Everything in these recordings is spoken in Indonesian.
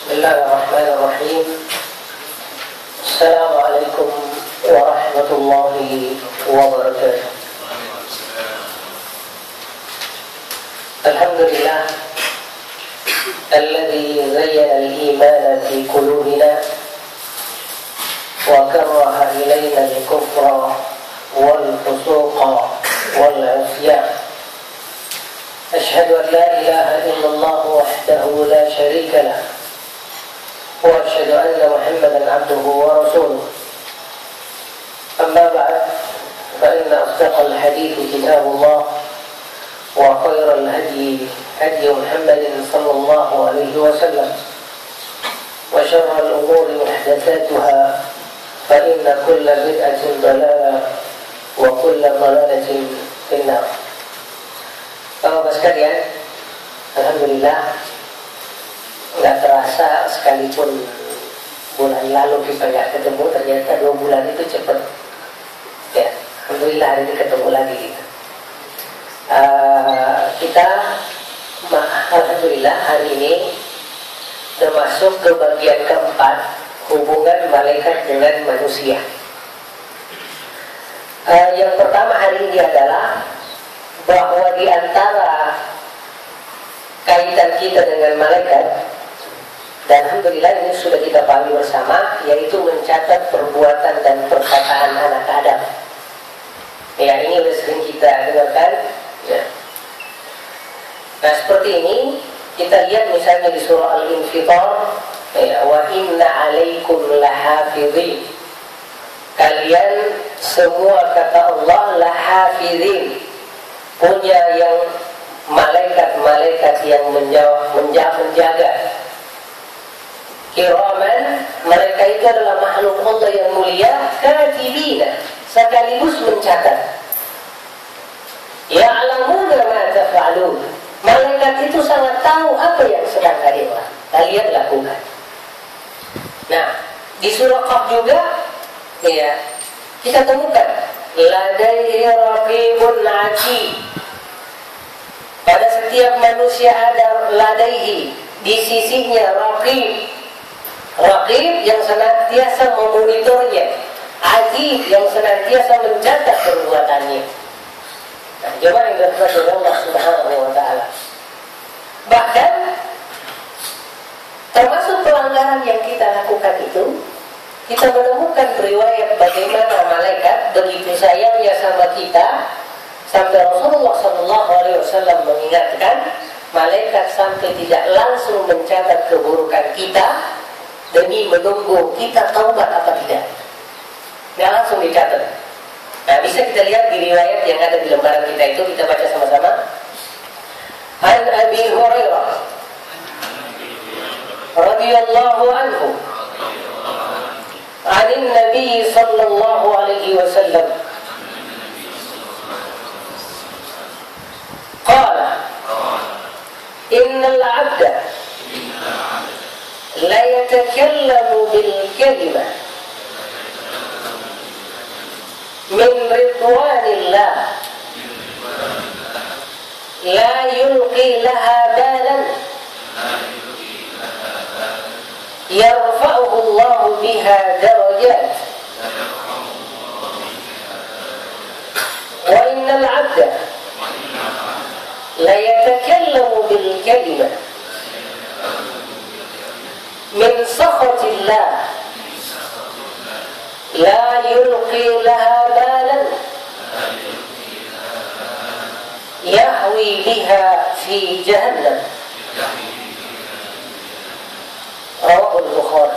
Bismillahirrahmanirrahim. Assalamualaikum warahmatullahi wabarakatuh. Alhamdulillah alladzi zayyana al-iman fi qulubina wa karaha ilayna al-kufra wal fusuqa wal 'isyan. Ashhadu an la ilaha illallah wahdahu la sharika lah wa ashhadu anna Muhammadan 'abduhu wa rasuluh. Amma ba'd, fa inna asdaqal hadithi kitabullah wa khairal hadi hadi Muhammadin sallallahu alaihi wasallam wa syarral umuri muhdatsatuha fa inna kulla bid'atin dhalalah wa kulla dhalalatin finnar. Bapak-bapak sekalian, alhamdulillah nggak terasa sekalipun bulan lalu kita nggak ketemu, ternyata 2 bulan itu cepat. Ya, alhamdulillah hari ini ketemu lagi gitu. Kita alhamdulillah hari ini sudah masuk ke bagian keempat, hubungan malaikat dengan manusia. Yang pertama hari ini adalah bahwa di antara kaitan kita dengan malaikat, dan alhamdulillah ini sudah kita pahami bersama, yaitu mencatat perbuatan dan perkataan anak Adam. Ya, ini sudah sering kita dengarkan. Ya. Nah, seperti ini kita lihat misalnya di surah Al-Infitar, ya, wa inna alaikum lahafidhin. Kalian semua, kata Allah, lahafidhin, punya yang malaikat-malaikat yang menjaga. Kiraman, mereka itu adalah makhluk Allah yang mulia, katibina, sekaligus mencatat. Ya'lamuna ma taf'alun. Malaikat itu sangat tahu apa yang sedang kalian lakukan. Nah, di surah Qaf juga, ya, kita temukan ladaihi raqibun atid. Pada setiap manusia ada ladaihi, di sisinya raqib. Raqib yang senantiasa memonitornya, atid yang senantiasa mencatat perbuatannya. Nah, coba yang dilakukan oleh Allah Subhanahu wa Ta'ala. Bahkan termasuk pelanggaran yang kita lakukan itu, kita menemukan riwayat bagaimana malaikat begitu sayangnya sama kita, sampai Rasulullah SAW mengingatkan, malaikat sampai tidak langsung mencatat keburukan kita demi menunggu kita taubat apa tidak. Nggak langsung dicatat. Nah, bisa kita lihat di riwayat yang ada di lembaran kita itu, kita baca sama-sama. An Abi Hurairah radhiyallahu anhu عن النبي صلى الله عليه وسلم قال إن العبد لا يتكلم بالكلمة من رضوان الله لا يلقي لها بالا يرفعه الله بها درجات وإن العبد لا يتكلم بالكلمة من سخط الله لا يلقي لها بالا يهوي بها في جهنم. Rawahul Bukhari.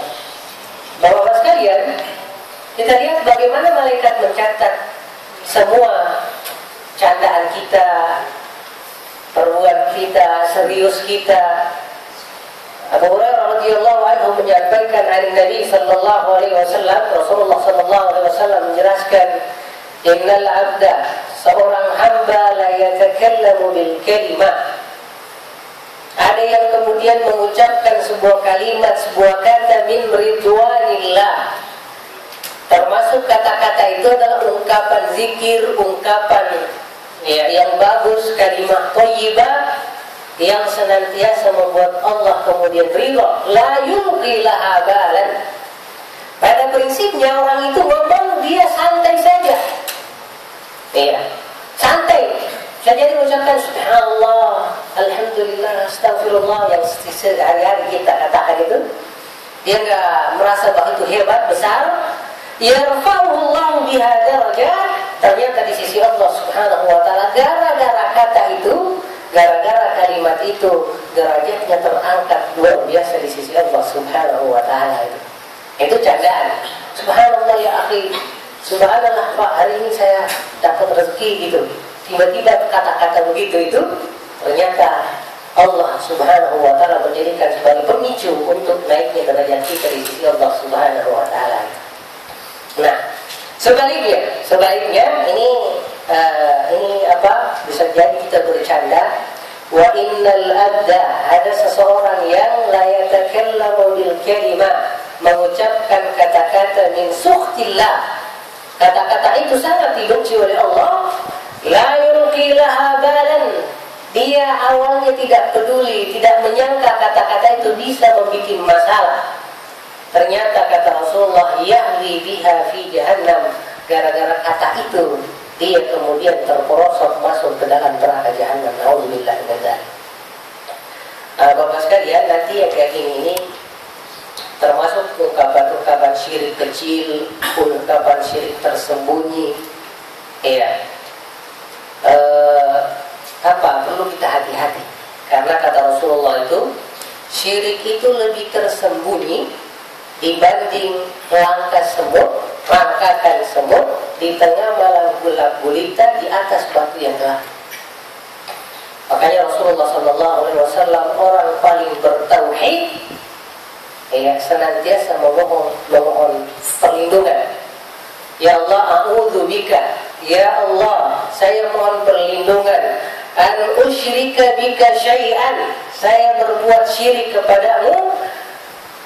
Bapak-bapak sekalian, kita lihat bagaimana malaikat mencatat semua candaan kita, perbuatan kita, serius kita. Abu Hurairah radhiyallahu anhu menyampaikan dari Nabi sallallahu alaihi wasallam, Rasulullah sallallahu alaihi wasallam menjelaskan, innal abda, seorang hamba la yatakallamu bil kalimah. Ada yang kemudian mengucapkan sebuah kalimat, sebuah kata min ridwanillah. Termasuk kata-kata itu adalah ungkapan zikir, ungkapan ya, yang bagus, kalimat thayyibah yang senantiasa membuat Allah kemudian ridha, la yulqi laha balan. Pada prinsipnya orang itu ngomong dia santai saja. Iya, santai. Saja mengucapkan subhanallah, alhamdulillah, astagfirullah yang sehari-hari kita katakan itu. Dia enggak merasa bahwa itu hebat, besar. Yarfa'ullahu biha darajat. Ternyata di sisi Allah Subhanahu wa taala gara-gara kata itu, gara-gara kalimat itu, derajatnya terangkat luar biasa di sisi Allah Subhanahu wa taala itu. Itu candaan. Subhanallah ya akhi. Subhanallah Pak, hari ini saya dapat rezeki gitu. Tiba-tiba kata-kata begitu itu ternyata Allah Subhanahu wa taala menjadikan sebagai pemicu untuk naiknya derajat kita di sisi Allah Subhanahu wa taala. Nah, sebaliknya ini apa? Bisa jadi kita bercanda. Wa innal abda, ada seseorang yang la yatakallamu bil kalimah, mengucapkan kata-kata min sukhtillah. Kata-kata itu sangat dibenci oleh Allah. La yulqi laha balan. Dia awalnya tidak peduli, tidak menyangka kata-kata itu bisa membuat masalah. Ternyata kata Rasulullah, yahwi biha fi jahannam. Gara-gara kata itu, dia kemudian terperosok masuk ke dalam neraka jahannam. Alhamdulillah min dzalik. Bapak sekalian, nanti yang kayak gini ini termasuk ungkapan-ungkapan syirik kecil, ungkapan syirik tersembunyi. Iya. Perlu kita hati-hati karena kata Rasulullah itu syirik itu lebih tersembunyi dibanding rangkakan semut di tengah malam gelap gulita di atas batu yang gelap. Makanya Rasulullah SAW orang paling bertauhid, senantiasa memohon perlindungan. Ya Allah, a'udzu bika. Ya Allah, saya mohon perlindungan an usyrika bika syai'an. Saya berbuat syirik kepadamu,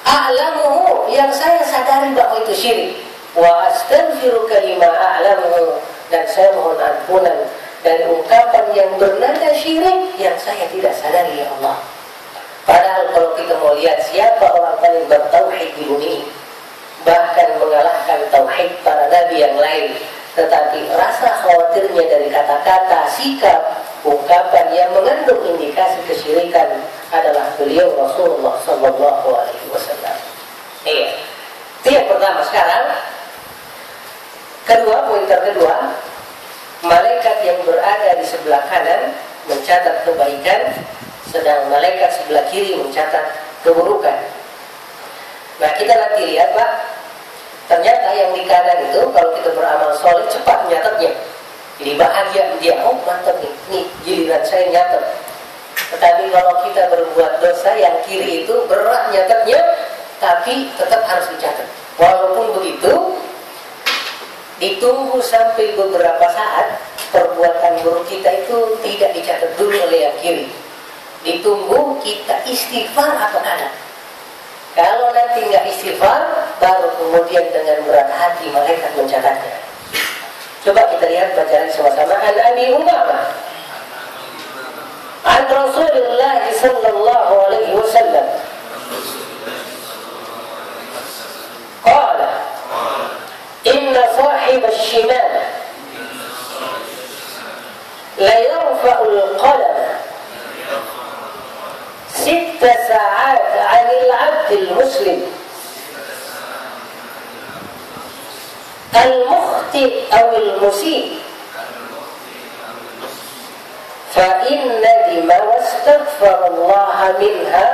a'lamuhu, yang saya sadari bahwa itu syirik. Wa astaghfiruka lima a'lamuhu, dan saya mohon ampunan dari ungkapan yang bernada syirik yang saya tidak sadari ya Allah. Padahal kalau kita mau lihat siapa orang paling bertauhid di bumi ini, bahkan mengalahkan tauhid para nabi yang lain, tetapi rasa khawatirnya dari kata-kata, sikap, ungkapan yang mengandung indikasi kesyirikan adalah beliau Rasulullah Sallallahu Alaihi Wasallam. Itu yang pertama. Sekarang poin kedua, malaikat yang berada di sebelah kanan mencatat kebaikan, sedang malaikat sebelah kiri mencatat keburukan. Nah, kita nanti lihat Pak, ternyata yang di kanan itu kalau kita beramal soleh cepat nyatetnya. Jadi bahagia dia, oh mantap nih giliran saya nyatet. Tetapi kalau kita berbuat dosa, yang kiri itu berat nyatetnya, tapi tetap harus dicatat. Walaupun begitu, ditunggu sampai beberapa saat perbuatan buruk kita itu tidak dicatat dulu oleh yang kiri. Ditunggu kita istighfar atau tidak. Kalau nanti nggak istighfar, baru kemudian dengan berat hati malaikat mencatatnya. Coba kita lihat bacaan sama-sama. An Abi Umamah an Rasulullah sallallahu alaihi wasallam qala inna sahib al-shimal la yarfa'ul qalam 6 ساعات عن العبد المسلم المخطئ أو المسيء فإن ندم واستغفر الله منها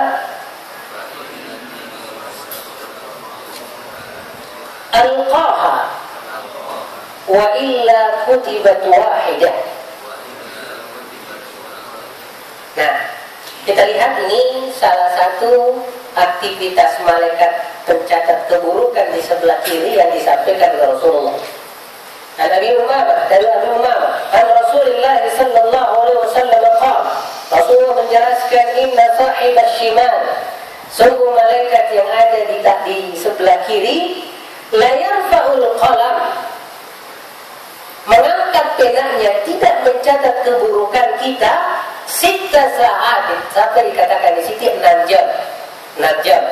ألقاها وإلا كتبت واحدة. Nah, kita lihat ini salah satu aktivitas malaikat pencatat keburukan di sebelah kiri yang disampaikan oleh Rasulullah. Nabi Umamah, dari Nabi Umamah, an Rasulullah sallallahu alaihi wasallam qala, Rasulullah menjelaskan inna sahib asy-shimal, sungguh malaikat yang ada di sebelah kiri, la yarfa'ul qalam, mengangkat penanya tidak mencatat keburukan kita sita saat, sampai dikatakan di sini 6 jam. 6 jam.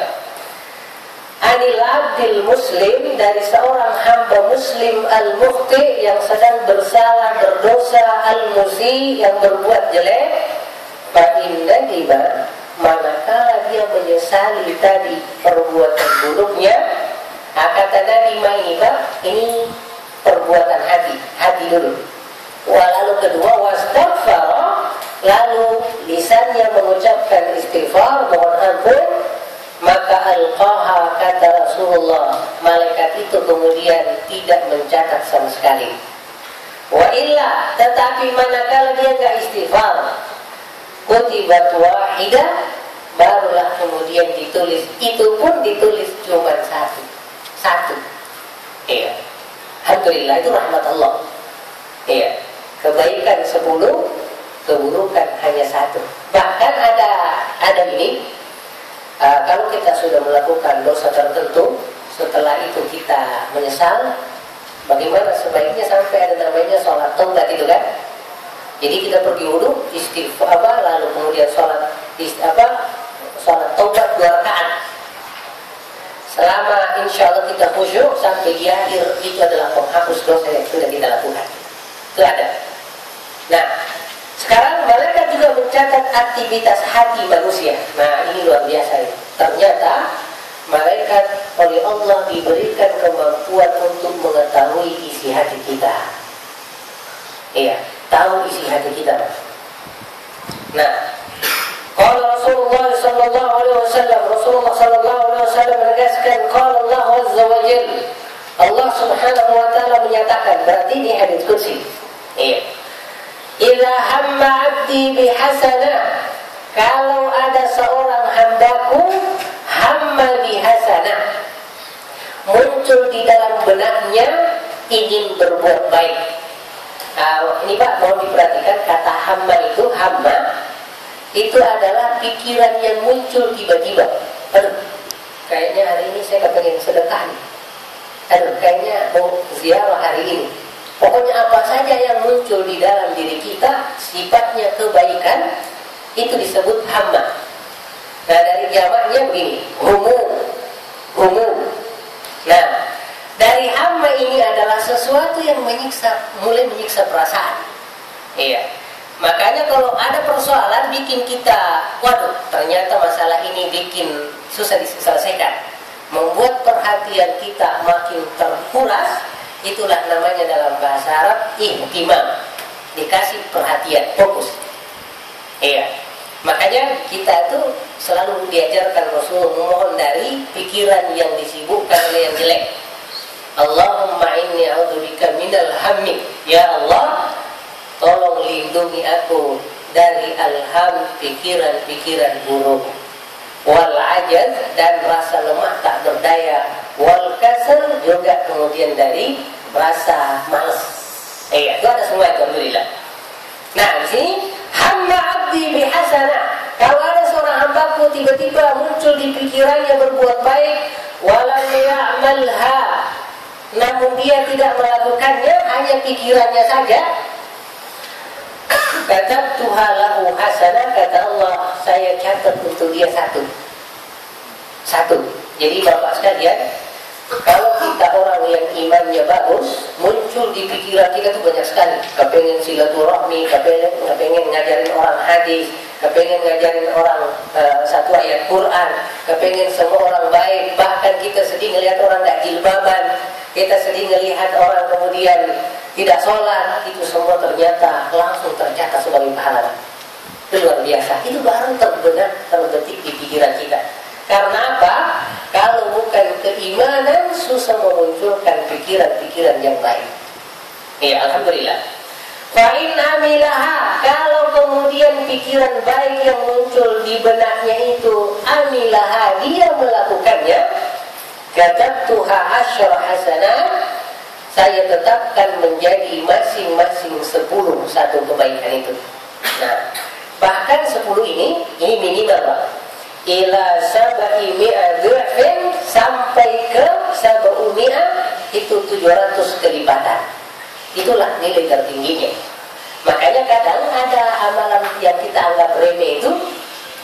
Anil abdil muslim, dari seorang hamba muslim al-mukhti yang sedang bersalah, berdosa, al-musi yang berbuat jelek, fa inna diba, manakala dia menyesali tadi perbuatan buruknya, kata Nabi Ma'iba, ini perbuatan hati dulu. Lalu kedua, wastaghfara, lalu lisannya mengucapkan istighfar, mohon ampun, maka alqaha, kata Rasulullah, malaikat itu kemudian tidak mencatat sama sekali. Wa illa, tetapi manakala dia enggak istighfar, kutibat wahidah, barulah kemudian ditulis, itu pun ditulis cuma satu. Iya. Alhamdulillah, itu rahmat Allah. Iya. Kebaikan 10, keburukan hanya 1. Bahkan ada ini, kalau kita sudah melakukan dosa tertentu, setelah itu kita menyesal, bagaimana sebaiknya sampai ada namanya sholat taubat itu kan? Jadi kita pergi wudu, istighfar, lalu kemudian sholat taubat 2 rakaat. Selama insya Allah kita khusyuk sampai di akhir, itu adalah penghapus dosa yang sudah kita lakukan. Itu ada. Nah, sekarang malaikat juga mencatat aktivitas hati manusia. Nah, ini luar biasa ini. Ternyata malaikat oleh Allah diberikan kemampuan untuk mengetahui isi hati kita. Iya, tahu isi hati kita. Nah, kalau Rasulullah sallallahu alaihi wasallam menegaskan, qala Allah azza wa jalla, Allah Subhanahu wa taala menyatakan, berarti ini hadits qudsi. Iya. Idza hamma 'abdi bihasanah, kalau ada seorang hambaku hamma bihasanah, muncul di dalam benaknya ingin berbuat baik. Ini Pak, mohon diperhatikan, kata hamma itu adalah pikiran yang muncul tiba-tiba. Aduh, kayaknya hari ini saya kepengen sedekah nih. Aduh, kayaknya mau ziarah hari ini. Pokoknya apa saja yang muncul di dalam diri kita, sifatnya kebaikan, itu disebut hamma. Nah, dari jamaknya begini, humum. Nah, dari hamma ini adalah sesuatu yang mulai menyiksa perasaan. Iya. Makanya kalau ada persoalan bikin kita, waduh, ternyata masalah ini bikin susah diselesaikan, membuat perhatian kita makin terkuras, itulah namanya dalam bahasa Arab ihtimam, dikasih perhatian, fokus. Iya. Makanya kita itu selalu diajarkan Rasulullah memohon dari pikiran yang disibukkan oleh yang jelek. Allahumma inni a'udzubika minal hammi. Ya Allah, tolong lindungi aku dari alham, pikiran-pikiran buruk, wal ajaz, dan rasa lemah tak berdaya, wal kasal, juga kemudian dari rasa malas. Itu ada semua, alhamdulillah. Nah, di sini hamma 'abdi bihasanah, kalau ada seorang hambaku tiba-tiba muncul di pikirannya berbuat baik, walam ya'malha, namun dia tidak melakukannya, hanya pikirannya saja, katabtuha lahu hasanah, kata Allah, saya catat untuk dia satu. Jadi Bapak sekalian, kalau kita orang yang imannya bagus, muncul di pikiran kita tuh banyak sekali. Kepengen silaturahmi, kepengen ngajarin orang hadis, kepengen ngajarin orang satu ayat Quran, kepengen semua orang baik. Bahkan kita sedih ngelihat orang gak jilbaban, kita sedih ngelihat orang kemudian tidak sholat. Itu semua ternyata langsung tercatat sebagai pahala. Itu luar biasa. Itu baru terbetik di pikiran kita. Karena apa? Kalau bukan keimanan, susah memunculkan pikiran-pikiran yang baik. Ya, alhamdulillah. Fa'in amilaha, kalau kemudian pikiran baik yang muncul di benaknya itu, amilaha, dia melakukannya, katabtuha asyra hasanah, saya tetapkan menjadi masing-masing 10 satu kebaikan itu. Nah, bahkan 10 ini minimal Pak. Ila sabai mi'a sampai ke 700 kelipatan. Itulah nilai tertingginya. Makanya kadang ada amalan yang kita anggap remeh itu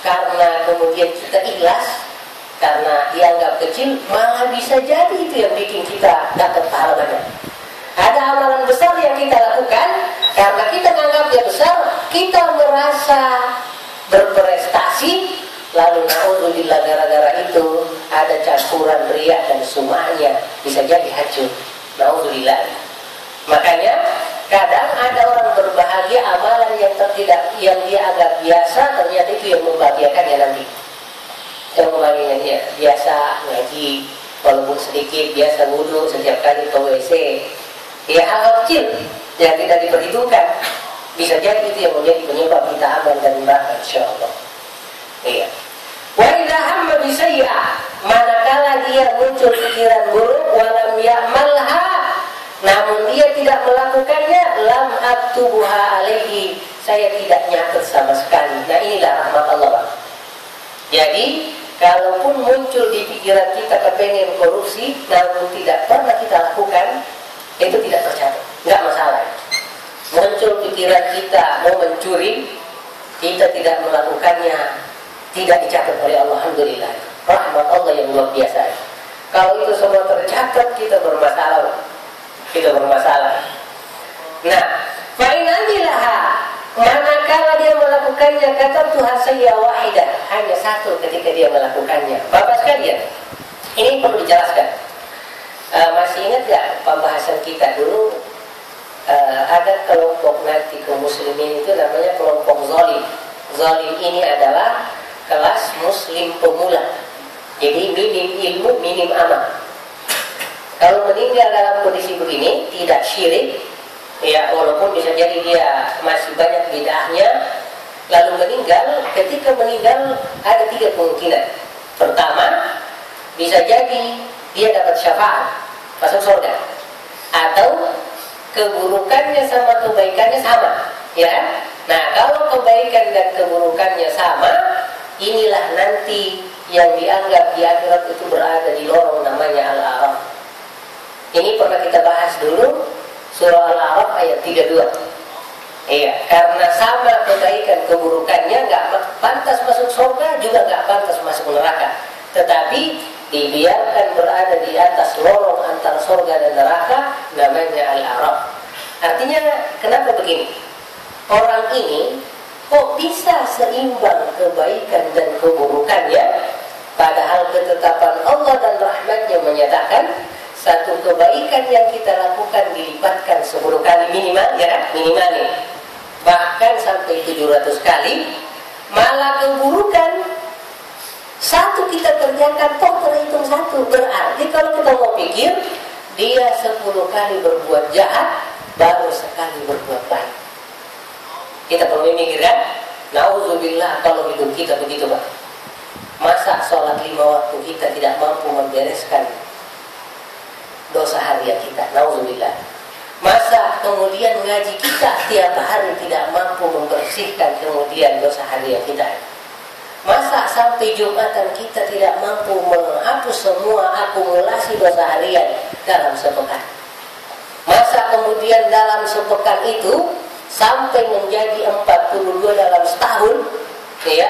karena kemudian kita ikhlas, karena dianggap kecil, malah bisa jadi itu yang bikin kita dapat pahala banyak. Ada amalan besar yang kita lakukan, karena kita menganggapnya besar, kita merasa berprestasi, lalu naudzubillah gara-gara itu ada campuran riya dan sum'ahnya, bisa jadi hancur. Naudzubillah. Makanya kadang ada orang berbahagia amalan yang dia anggap biasa, ternyata itu yang membahagiakannya nanti. Yang membahagiakannya dia biasa ngaji, walaupun sedikit, biasa wudu setiap kali ke WC. Ya hal kecil yang tidak diperhitungkan, bisa jadi itu yang menjadi penyebab kita aman dan neraka insyaallah. Iya. Wa idza hamma bi sayyi'ah, manakala dia muncul pikiran buruk, walam ya'malha, namun dia tidak melakukannya, lam aktubuha alaihi, saya tidak nyatet sama sekali. Nah inilah rahmat Allah, Pak. Jadi kalaupun muncul di pikiran kita kepengen korupsi, namun tidak pernah kita lakukan, itu tidak tercatat, nggak masalah. Muncul pikiran kita mau mencuri, kita tidak melakukannya, tidak dicatat oleh Allah. Alhamdulillah, rahmat Allah yang luar biasa. Kalau itu semua tercatat, kita bermasalah. Nah, fa'inamilah, manakala dia melakukannya, kata Tuhan saya wahidah, hanya satu ketika dia melakukannya. Bapak sekalian, ini perlu dijelaskan. Masih ingat gak pembahasan kita dulu? Ada kelompok nanti kaum muslimin itu namanya kelompok zalim. Zalim ini adalah kelas muslim pemula. Jadi minim ilmu, minim amal. Kalau meninggal dalam kondisi begini, tidak syirik, ya walaupun bisa jadi dia masih banyak bid'ahnya, lalu meninggal. Ketika meninggal ada 3 kemungkinan. Pertama, bisa jadi dia dapat syafaat, masuk surga, atau keburukannya sama kebaikannya sama, ya. Nah, kalau kebaikan dan keburukannya sama, inilah nanti yang dianggap di akhirat itu berada di lorong namanya Al-A'raf. Ini pernah kita bahas dulu, surah Al-A'raf ayat 32. Iya, karena sama kebaikan keburukannya, nggak pantas masuk surga, juga nggak pantas masuk neraka. Tetapi dibiarkan berada di atas lorong antara surga dan neraka, namanya Al-A'raf. Artinya kenapa begini? Orang ini kok bisa seimbang kebaikan dan keburukannya, padahal ketetapan Allah dan rahmatnya menyatakan satu kebaikan yang kita lakukan dilipatkan 10 kali minimal, ya kan? Minimal nih. Bahkan sampai 700 kali. Malah keburukan satu kita kerjakan toh terhitung 1. Berarti kalau kita mau pikir, dia 10 kali berbuat jahat, baru sekali berbuat baik. Kita perlu memikirkan, nauzubillah kalau hidup kita begitu, Pak. Masa sholat 5 waktu kita tidak mampu membereskan dosa harian kita, nauzubillah. Masa kemudian ngaji kita tiap hari tidak mampu membersihkan kemudian dosa harian kita. Masa sampai Jumatan kita tidak mampu menghapus semua akumulasi dosa harian dalam sepekan. Masa kemudian dalam sepekan itu sampai menjadi 42 dalam setahun, ya.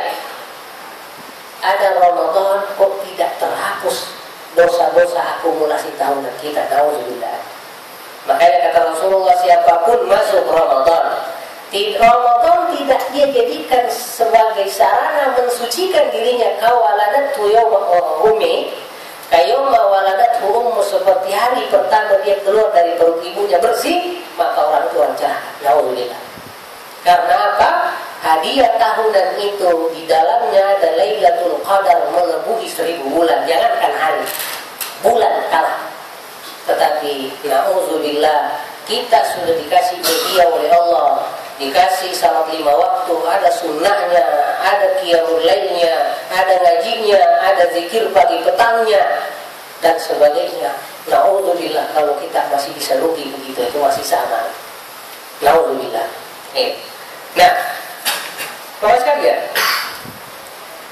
Ada Ramadan kok tidak terhapus dosa-dosa akumulasi tahunan kita, nauzubillah. Makanya kata Rasulullah, siapapun masuk Ramadan tidak dia jadikan sebagai sarana mensucikan dirinya, kawaladatu yawma ummi, kayawma waladatu ummu, seperti hari pertama dia keluar dari perut ibunya bersih, maka orang itu orang jahat, nauzubillah. Karena apa? Hadiah tahunan itu di dalamnya ada Lailatul Qadar melebihi 1000 bulan. Jangankan hari, bulan kalah. Tetapi na'udzubillah, kita sudah dikasih media oleh Allah, dikasih salat 5 waktu, ada sunnahnya, ada qiyamul lailnya, ada ngajinya, ada zikir pagi petangnya, dan sebagainya. Na'udzubillah kalau kita masih bisa rugi begitu, itu masih sama. Na'udzubillah. Nah, Bapak sekalian,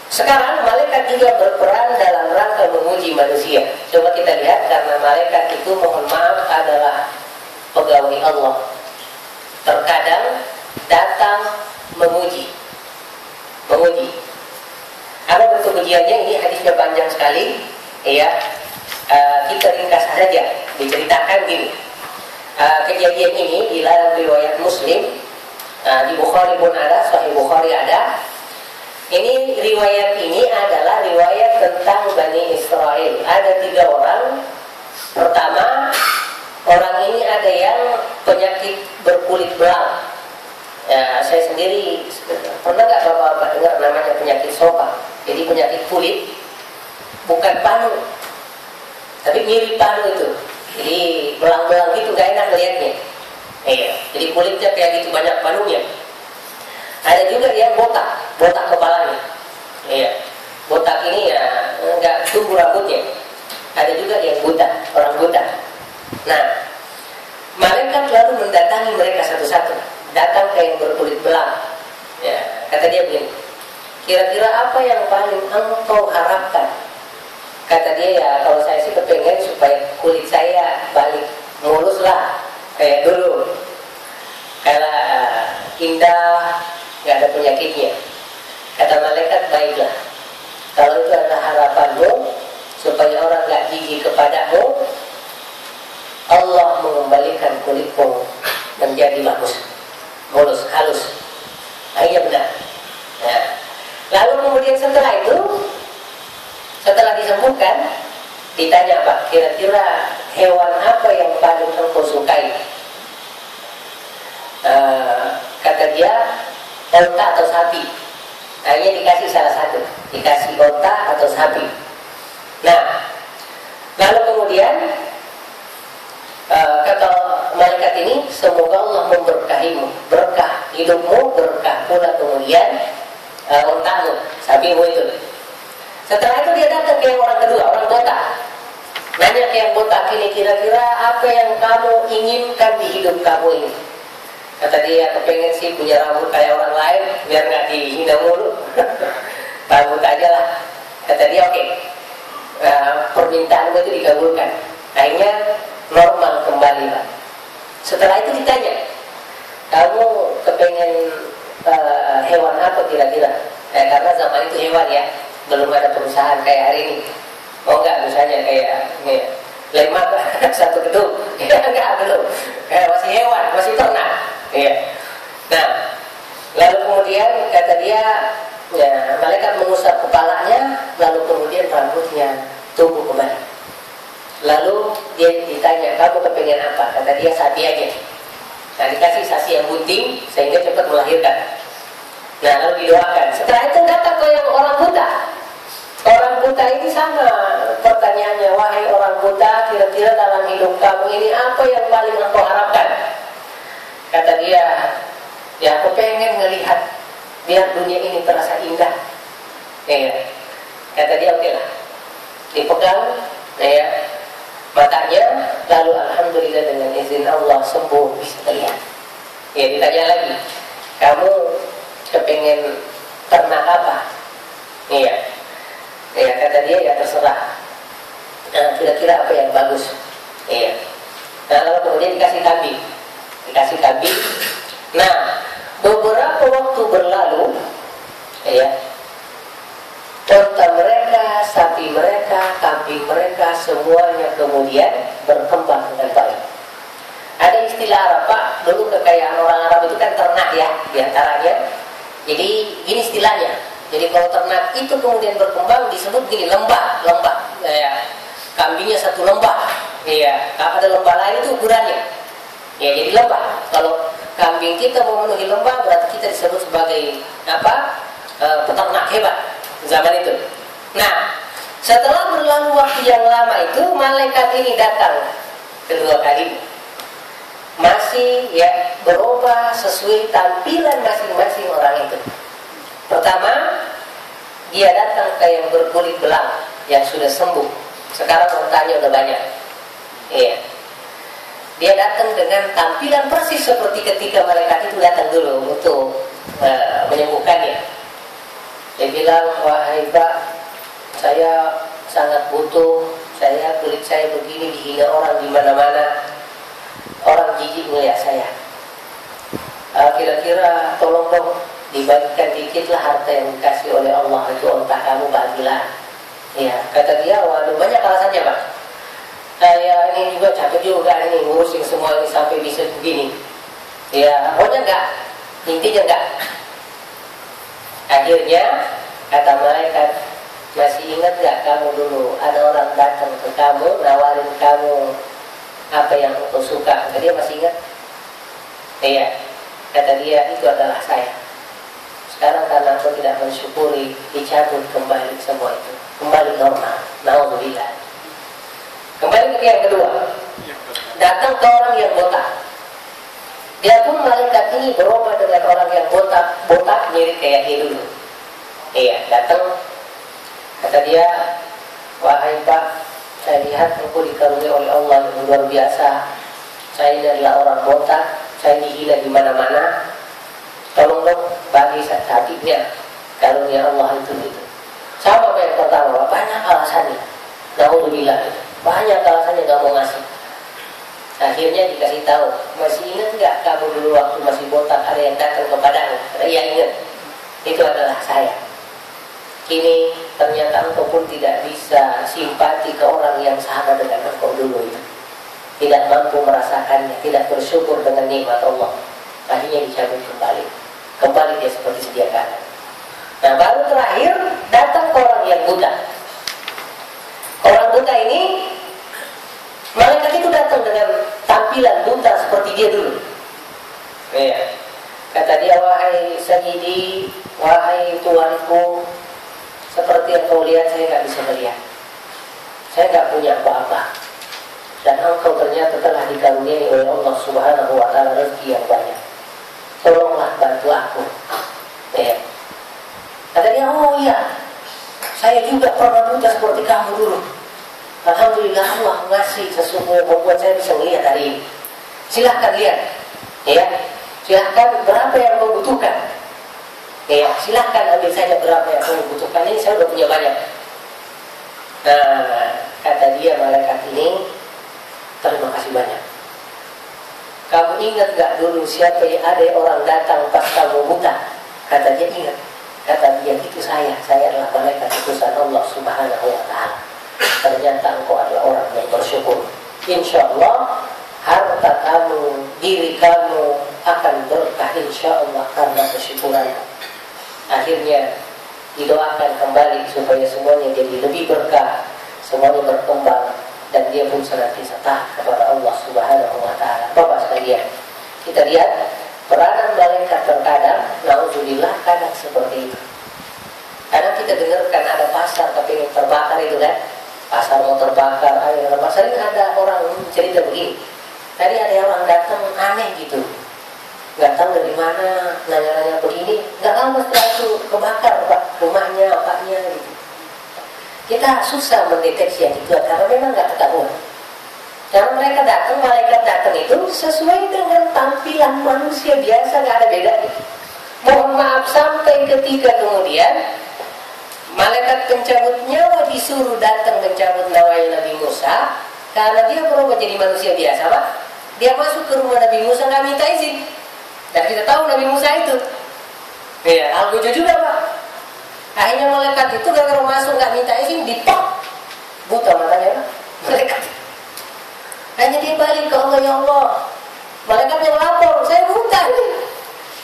sekarang malaikat juga berperan dalam rangka menguji manusia. Coba kita lihat, karena malaikat itu mohon maaf adalah pegawai Allah. Terkadang datang menguji. Apa bentuk ujiannya? Ini hadisnya panjang sekali, ya. Kita ringkas saja, diceritakan gini. Kejadian ini di dalam riwayat Muslim, di Bukhari pun ada, Sahih Bukhari ada. Ini riwayat ini adalah riwayat tentang Bani Israel. Ada 3 orang. Pertama, orang ini ada yang penyakit berkulit belang. Ya, saya sendiri pernah nggak bapak-bapak dengar namanya penyakit sopa? Jadi penyakit kulit, bukan panu, tapi mirip panu itu. Jadi belang-belang gitu, nggak enak lihatnya. Iya, jadi kulitnya kayak gitu, banyak panunya. Ada juga yang botak kepalanya. Iya, botak ini ya nggak tumbuh rambutnya. Ada juga yang buta, orang buta. Nah, malaikat lalu mendatangi mereka satu-satu. Datang ke yang berkulit belang. Ya, kata dia begini, kira-kira apa yang paling engkau harapkan? Kata dia, ya kalau saya sih kepengen supaya kulit saya balik mulus lah kayak dulu, kalau indah, nggak ada penyakitnya. Kata malaikat, baiklah, kalau itu adalah harapanmu supaya orang nggak jijik kepadamu, Allah mengembalikan kulitmu menjadi bagus, mulus, halus. Akhirnya benar. Nah, lalu kemudian setelah itu, setelah disembuhkan, ditanya, Pak, kira-kira hewan apa yang paling engkau sukai? Kata dia, onta atau sapi. Akhirnya dikasih salah satu, dikasih onta atau sapi. Nah, lalu kemudian kata malaikat ini, semoga Allah memberkahimu, berkah hidupmu, berkah pula kemudian ontamu, sapimu itu. Setelah itu dia datang ke yang orang kedua, orang botak. Nanya ke yang botak ini, kira-kira apa yang kamu inginkan di hidup kamu ini? Kata dia, kepengen sih punya rambut kayak orang lain, biar nggak dihina mulu. Rambut aja lah. Kata dia, oke. Permintaanmu itu dikabulkan. Akhirnya normal kembali, Pak. Setelah itu ditanya, kamu kepengen hewan apa kira-kira? Karena zaman itu hewan ya, belum ada perusahaan kayak hari ini. Oh enggak, misalnya kayak lemak satu gedung, enggak, belum. Masih hewan, masih ternak. Ya. Nah, lalu kemudian kata dia, ya, malaikat mengusap kepalanya, lalu kemudian rambutnya tumbuh kembali. Lalu dia ditanya, kamu kepengen apa? Kata dia, sapi aja. Nah, dikasih sapi yang bunting sehingga cepat melahirkan. Nah, lalu didoakan. Setelah itu datang ke yang orang buta. Orang buta ini sama pertanyaannya, wahai orang buta, kira-kira dalam hidup kamu ini apa yang paling engkau harapkan? Kata dia, ya aku pengen ngelihat biar dunia ini terasa indah. Ya, kata dia, oke lah. Dipegang, ya, matanya, lalu alhamdulillah dengan izin Allah sembuh, bisa terlihat. Ya, ditanya lagi, kamu kepengen ternak apa? Iya. Ya, kata dia, ya terserah. Nah, kira-kira apa yang bagus? Iya. Nah, lalu kemudian dikasih kambing. Nah, beberapa waktu berlalu, ya, unta mereka, sapi mereka, kambing mereka, semuanya kemudian berkembang dengan baik. Ada istilah Arab, Pak, dulu kekayaan orang Arab itu kan ternak ya, diantaranya. Jadi ini istilahnya. Jadi kalau ternak itu kemudian berkembang disebut gini, lembah, ya, kambingnya satu lembah, ya, ada lembah lain itu ukurannya, ya, jadi lembah. Kalau kambing kita memenuhi lembah, berarti kita disebut sebagai apa? Peternak hebat zaman itu. Nah, setelah berlalu waktu yang lama itu, malaikat ini datang kedua kali, masih ya berubah sesuai tampilan masing-masing orang itu. Pertama, dia datang ke yang berkulit belang yang sudah sembuh. Sekarang untanya udah banyak. Iya. Dia datang dengan tampilan persis seperti ketika malaikat itu datang dulu untuk menyembuhkannya. Dia bilang, wahai Pak, saya sangat butuh. Kulit saya begini, dihina orang di mana-mana. Orang jijik melihat saya. Kira-kira tolong dong dibagikan dikitlah harta yang dikasih oleh Allah itu, entah kamu bagilah. Ya, kata dia, waduh banyak alasannya Pak. Saya ini juga capek juga ini ngurusin semua ini sampai bisa begini. Ya, pokoknya enggak, intinya enggak. Akhirnya kata malaikat, masih ingat enggak kamu dulu ada orang datang ke kamu nawarin kamu apa yang engkau suka? Kata dia, masih ingat? Iya. Kata dia, itu adalah saya. Sekarang karena aku tidak mensyukuri, dicabut kembali semua itu, kembali normal. Nauzubillah. Kembali ke yang kedua, datang ke orang yang botak. Dia pun malaikat ini berubah dengan orang yang botak mirip kayak dia dulu. Iya, datang. Kata dia, wahai Pak, saya lihat engkau dikaruniai oleh Allah yang luar biasa. Saya ini adalah orang botak, saya dihina di mana-mana. Tolong dong bagi hatinya karunia Allah itu. Sama kayak pertama, banyak alasannya. Nauzubillah, banyak alasannya nggak mau ngasih. Akhirnya dikasih tahu, masih ingat nggak kamu dulu waktu masih botak ada yang datang kepadamu? Iya ingat, itu adalah saya. Kini ternyata engkau pun tidak bisa simpati ke orang yang sama dengan engkau dulu itu. Tidak mampu merasakannya, tidak bersyukur dengan nikmat Allah. Akhirnya dicabut kembali. Kembali dia seperti sedia kala. Nah baru terakhir datang ke orang yang buta. Orang buta ini, malaikat itu datang dengan tampilan buta seperti dia dulu. Ya. Kata dia, wahai Sayyidi, wahai tuanku, seperti yang kau lihat saya nggak bisa melihat. Saya nggak punya apa-apa. Dan engkau ternyata telah dikaruniai oleh Allah Subhanahu wa Ta'ala rezeki yang banyak. Tolonglah bantu aku. Ya. Kata dia, oh iya, saya juga pernah buta seperti kamu dulu. Alhamdulillah Allah ngasih sesuatu yang membuat saya bisa melihat hari ini. Silahkan lihat, ya. Silahkan berapa yang kau butuhkan. Ya, silahkan ambil saja berapa yang kau butuhkan. Ini saya sudah punya banyak. Nah, kata dia malaikat ini, terima kasih banyak. Kamu ingat gak dulu siapa yang ada orang datang pas kamu buta? Kata dia, ingat. Kata dia, itu saya adalah malaikat utusan Allah Subhanahu wa Ta'ala. Ternyata engkau adalah orang yang bersyukur. Insya Allah harta kamu, diri kamu akan berkah insya Allah karena kesyukuranmu. Akhirnya didoakan kembali supaya semuanya jadi lebih berkah, semuanya berkembang, dan dia pun senantiasa taat kepada Allah Subhanahu wa Ta'ala. Bapak sekalian, kita lihat peranan malaikat terkadang, nauzubillah, kadang seperti itu. Kadang kita dengarkan ada pasar kepingin terbakar itu kan, pasar mau terbakar, sering ada orang cerita begini. Tadi ada orang datang aneh gitu, nggak tahu dari mana, nanya-nanya begini, nggak lama setelah itu kebakar Pak, rumahnya, apanya gitu. Kita susah mendeteksi yang itu karena memang nggak ketahuan. Karena mereka datang, malaikat datang itu sesuai dengan tampilan manusia biasa, nggak ada bedanya. Mohon maaf sampai ketika kemudian malaikat pencabut nyawa disuruh datang mencabut nyawanya Nabi Musa, karena dia berubah jadi manusia biasa Pak. Dia masuk ke rumah Nabi Musa nggak minta izin. Dan kita tahu Nabi Musa itu, ya al-Gujo juga Pak. Akhirnya malaikat itu gara-gara masuk nggak minta izin, dipok, buta matanya Pak. Malaikat. Hanya dia balik ke Allah, ya Allah. Malaikat yang lapor, saya buta nih.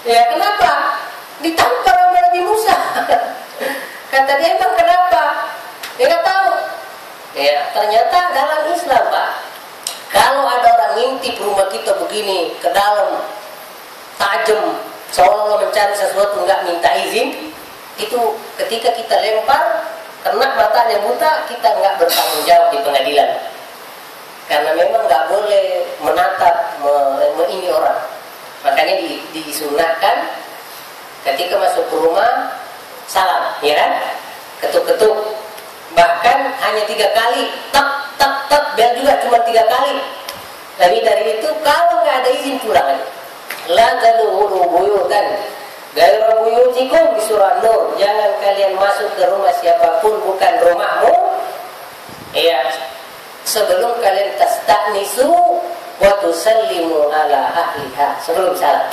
Ya kenapa? Ditampar sama Nabi Musa. Kata dia, emang kenapa? Dia nggak tahu. Ya ternyata dalam Islam Pak, kalau ada orang ngintip rumah kita begini ke dalam, tajam, seolah-olah mencari sesuatu nggak minta izin, itu ketika kita lempar kena matanya buta, kita nggak bertanggung jawab di pengadilan. Karena memang nggak boleh menatap ini orang. Makanya disunahkan ketika masuk ke rumah salam, ya kan? Ketuk-ketuk. Bahkan hanya 3 kali, tak tak tak, bel juga cuma 3 kali. Lebih dari itu kalau nggak ada izin pulang aja. La tadkhulu buyutan ghayra buyutikum di surah Nur. Jangan kalian masuk ke rumah siapapun bukan rumahmu. Ya, sebelum kalian tastanisu wa tusallimu ala ahliha sebelum salam.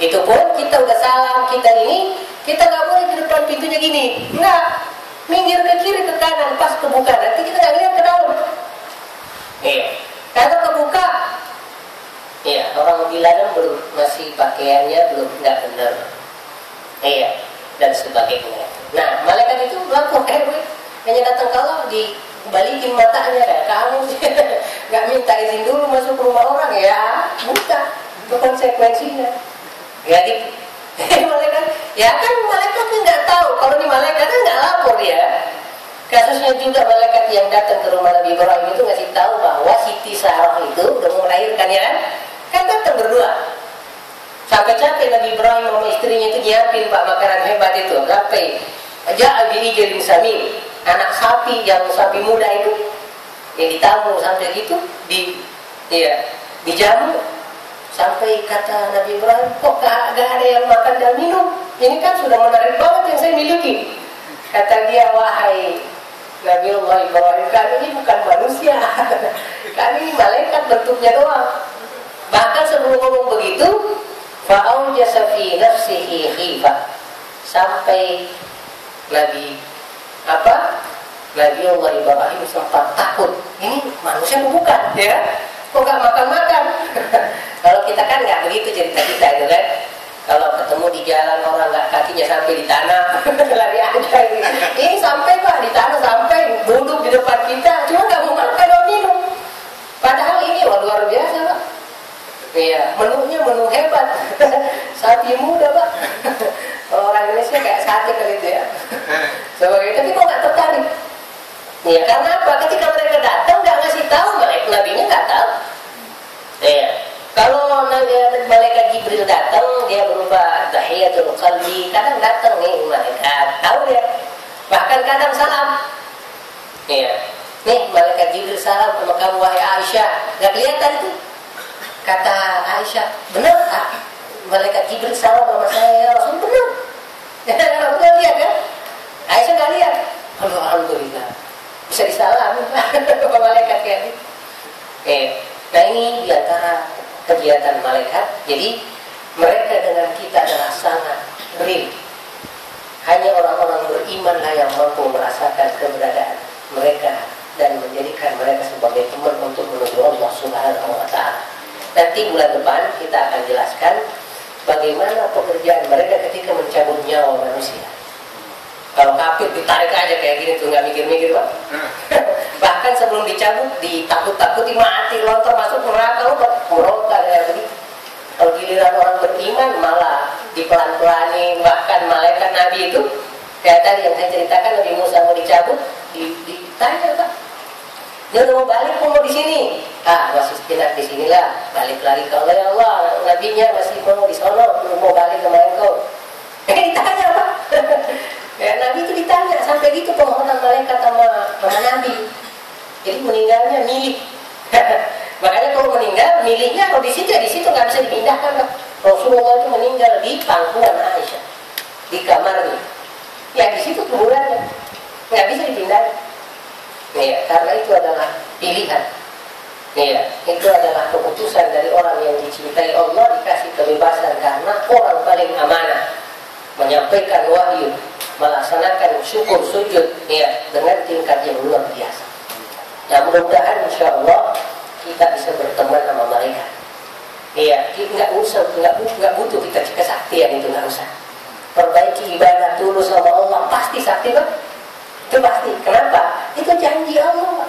Itu pun kita udah salam, kita nggak boleh di depan pintunya gini, nggak, minggir ke kiri ke kanan, pas kebuka nanti kita nggak lihat ke dalam. Kalau kebuka, orang bilang belum masih pakaiannya belum nggak benar, dan sebagainya. Nah, malaikat itu lapor hanya datang kalau dibalikin matanya kayak kamu nggak minta izin dulu masuk ke rumah orang ya, buka itu konsekuensinya. Ya gitu. Malaikat, ya kan malaikat nggak tahu kalau di malaikat kan nggak lapor ya. Kasusnya juga malaikat yang datang ke rumah Nabi Ibrahim itu ngasih tahu bahwa Siti Sarah itu udah mau melahirkan ya kan datang berdua. Sampai capek Nabi Ibrahim sama istrinya itu nyiapin pak makanan hebat itu. Sampai ja'a bi ijlin samin, anak sapi yang sapi muda itu yang ditamu sampai gitu dijamu. Sampai kata Nabi Ibrahim, kok gak ada yang makan dan minum? Ini kan sudah menarik banget yang saya miliki. Kata dia, wahai Nabi Allah Ibrahim, kami ini bukan manusia. Kami ini malaikat bentuknya doang. Bahkan sebelum ngomong begitu, fa'aujasa fi nafsihi khifah. Sampai Nabi Allah Ibrahim sempat takut. Ini manusia bukan, ya? Kok gak makan-makan? Kalau kita kan nggak begitu cerita kita itu kan. Kalau ketemu di jalan orang nggak kakinya sampai di tanah, lari aja ini. Ini sampai pak di tanah sampai duduk di depan kita, cuma nggak mau makan atau minum. Padahal ini luar biasa pak. Menunya menu hebat. Sapi muda pak. Kalau orang Indonesia kayak sate kali itu ya. Sebagai tapi kok nggak tertarik? Karena apa? Ketika mereka datang nggak ngasih tahu, nabinya nggak tahu. Kalau malaikat Jibril datang, dia berupa tahiyatul qalbi. Kadang datang nih malaikat, tahu ya. Bahkan kadang salam. Nih malaikat Jibril salam sama kamu wahai Aisyah. Gak kelihatan itu. Kata Aisyah, benar tak? Malaikat Jibril salam sama saya, Rasul benar. Rasul lihat kan? Aisyah gak lihat. Alhamdulillah. Bisa disalami sama malaikat kayak gitu. Nah ini diantara kegiatan malaikat. Jadi mereka dengan kita adalah sangat real. Hanya orang-orang berimanlah yang mampu merasakan keberadaan mereka dan menjadikan mereka sebagai teman untuk menuju Allah Subhanahu wa Ta'ala. Nanti bulan depan kita akan jelaskan bagaimana pekerjaan mereka ketika mencabut nyawa manusia. Kalau kafir ditarik aja kayak gini tuh nggak mikir-mikir pak. Bahkan sebelum dicabut ditakut-takuti mati lontar masuk neraka meronta kayak begitu. Kalau giliran orang beriman malah dipelan-pelanin. Bahkan malaikat Nabi itu kayak tadi yang saya ceritakan Nabi Musa mau dicabut ditanya pak. Dia udah mau balik mau di sini. Masih sejenak di sinilah. Balik lagi ke Allah ya Allah. Nabinya masih mau di sono belum mau balik sama engkau. Ditanya pak. Nabi itu ditanya sampai gitu penghormatan malaikat sama Nabi. Jadi meninggalnya milih. Makanya kalau meninggal milihnya kalau di situ nggak bisa dipindahkan. Rasulullah itu meninggal di pangkuan Aisyah di kamarnya. Ya di situ kuburannya nggak bisa dipindahkan. Karena itu adalah pilihan. Itu adalah keputusan dari orang yang dicintai Allah dikasih kebebasan karena orang paling amanah menyampaikan wahyu. Melaksanakan syukur sujud dengan tingkat yang luar biasa. Ya mudah-mudahan insya Allah kita bisa berteman sama malaikat. Nggak butuh kita kesaktian itu nggak usah. Perbaiki ibadah tulus sama Allah pasti sakti kan? Itu pasti. Kenapa? Itu janji Allah.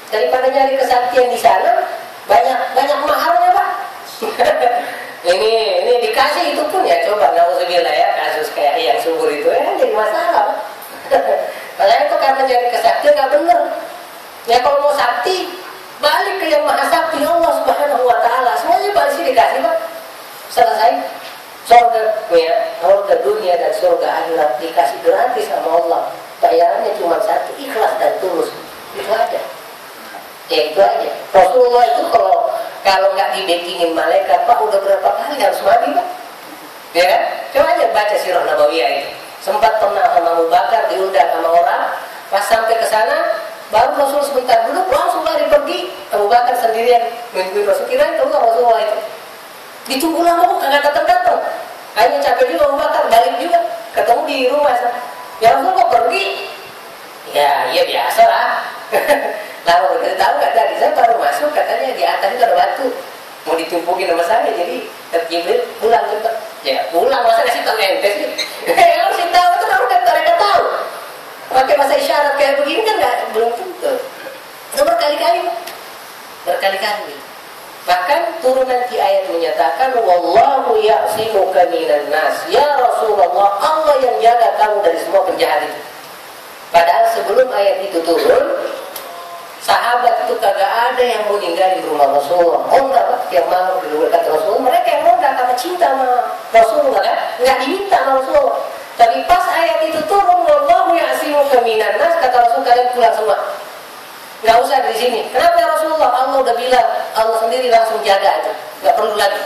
Daripada nyari kesaktian di sana banyak mahalnya pak. Ini dikasih itu pun ya coba nauzubillah ya kasus kayak yang subur itu jadi masalah. Makanya itu karena jadi kesaktian nggak benar. Ya kalau mau sakti balik ke yang maha sakti Allah Subhanahu wa Ta'ala. Semuanya balik sih dikasih pak. Selesai. Surga dunia dan surga akhirat dikasih gratis sama Allah. Bayarannya cuma satu, ikhlas dan tulus. Itu aja. Ya itu aja. Rasulullah itu kalau nggak dibekingin malaikat pak udah berapa kali harus mati pak. Ya kan? Coba aja baca sirah Nabawiyah itu. Sempat pernah sama Abu Bakar diundang sama orang, pas sampai ke sana Baru Rasul sebentar duduk, langsung lari pergi. Abu Bakar sendirian nungguin Rasul, kirain keluar Rasulullah itu. Ditunggu lama kok kagak datang-datang. Hanya capek juga Abu Bakar, balik juga. Ketemu di rumah. Ya Rasul kok pergi? Ya, iya biasa lah. Lama berkata, tahu nggak tadi saya baru masuk, katanya di atas itu ada batu. Mau ditumpukin sama saya, jadi Jibril pulang cepet. Ya pulang, masa kasih tahu ente sih? Kalau kasih tahu itu orang udah tahu. Pakai bahasa isyarat kayak begini kan nggak, belum tentu. Itu berkali-kali, Pak. Berkali-kali. Bahkan turun nanti ayat menyatakan wallahu ya'simuka minan nas. Ya Rasulullah, Allah yang jaga kamu dari semua penjahat itu. Padahal sebelum ayat itu turun, sahabat itu kagak ada yang mau ninggalin rumah Rasulullah. Enggak, Pak, tiap malam di luar kata Rasulullah. Mereka yang enggak karena cinta sama Rasulullah kan, nggak diminta sama Rasulullah. Tapi pas ayat itu turun, wallahu ya'simuka minan nas, kata Rasul, kalian pulang semua. Nggak usah di sini. Kenapa ya Rasulullah? Allah udah bilang, Allah sendiri langsung jaga itu, nggak perlu lagi.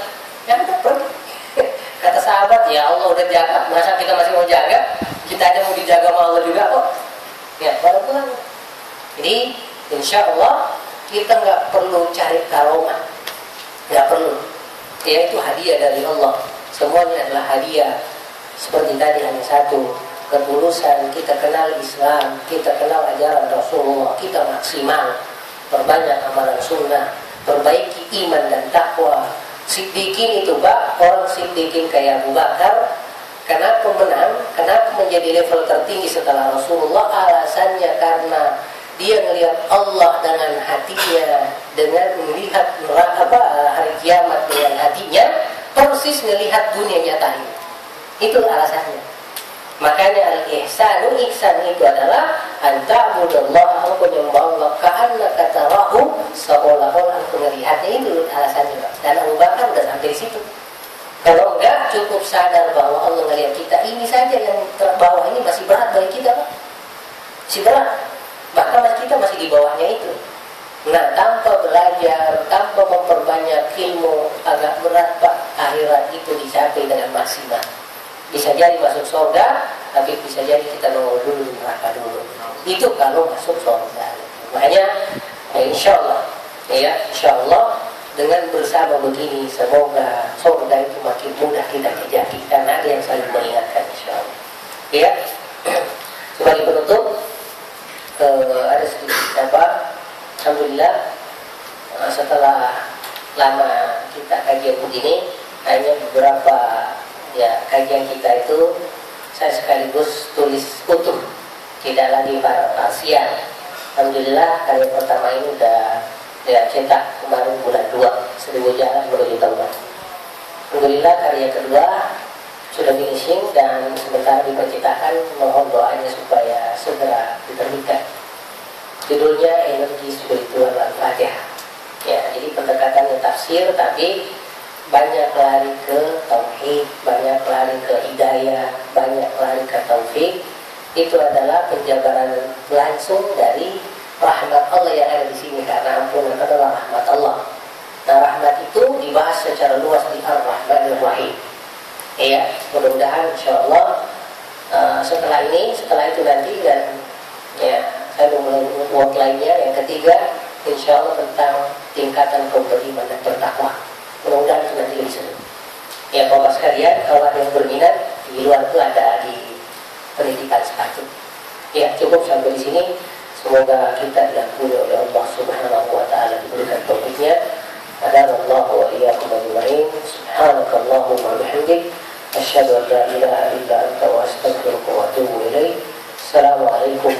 Ya udah pergi. Kata sahabat, ya Allah udah jaga, masa kita masih mau jaga? Kita ada mau dijaga sama Allah juga kok. Ya, baru pulang. Jadi, insya Allah kita nggak perlu cari karomah, nggak perlu. Ya itu hadiah dari Allah. Semuanya adalah hadiah. Seperti tadi hanya satu, ketulusan kita kenal Islam, kita kenal ajaran Rasulullah, kita maksimal, perbanyak amalan sunnah, perbaiki iman dan takwa. Siddiqin itu Pak, orang siddiqin kayak Abu Bakar, kenapa menang, kenapa menjadi level tertinggi setelah Rasulullah? Alasannya karena dia melihat Allah dengan hatinya, dengan melihat hari kiamat dengan hatinya, persis melihat dunia nyata ini. Itu alasannya. Makanya al-ihsanu, ihsan itu adalah anta'budallaha, engkau menyembah Allah ka'annaka tarahu, seolah-olah engkau melihatnya. Itu alasannya, Pak. Dan Abu Bakar udah sampai di situ. Kalau enggak, cukup sadar bahwa Allah melihat kita. Ini saja yang terbawah ini masih berat bagi kita, Pak. Masih berat. Bahkan kita masih di bawahnya itu. Nah, tanpa belajar, tanpa memperbanyak ilmu, agak berat, Pak. Akhirat itu dicapai dengan maksimal. Bisa jadi masuk surga, tapi bisa jadi kita nunggu dulu neraka dulu. Itu kalau masuk surga. Makanya, insya Allah, dengan bersama begini, semoga surga itu makin mudah kita kejaki. Karena ada yang saling mengingatkan, insya Allah. Ya, sebagai penutup, ada sedikit alhamdulillah, setelah lama kita kajian begini, hanya beberapa kajian kita itu saya sekaligus tulis utuh, tidak lagi parsial. Alhamdulillah karya pertama ini udah cetak kemarin bulan 2, 1000 jalan menuju tahun. Alhamdulillah karya kedua sudah finishing dan sebentar dipercetakan, mohon doanya supaya segera diterbitkan. Judulnya Energi Spiritual Al-Fatihah. Ya, jadi pendekatannya tafsir, tapi banyak lari ke tauhid, banyak lari ke hidayah, banyak lari ke taufik. Itu adalah penjabaran langsung dari rahmat Allah yang ada di sini, karena ampunan adalah rahmat Allah. Nah, rahmat itu dibahas secara luas di Ar-Rahmanir Rahim. Ya, mudah-mudahan insya Allah setelah itu nanti, dan ya saya mulai work lainnya yang ketiga, insya Allah tentang tingkatan kaum beriman dan bertakwa. Mudah-mudahan itu nanti lebih seru. Ya Bapak sekalian, kalau ada yang berminat di luar itu ada di pendidikan sepatu. Ya cukup sampai di sini. Semoga kita diampuni oleh Allah Subhanahu Wa Taala, diberikan taufiknya. Adanallahu wa iyyakum ajma'in. Subhanakallahumma wa bihamdik, asyhadu an la ilaha illa anta wa astaghfiruka wa atubu ilaik. Assalamualaikum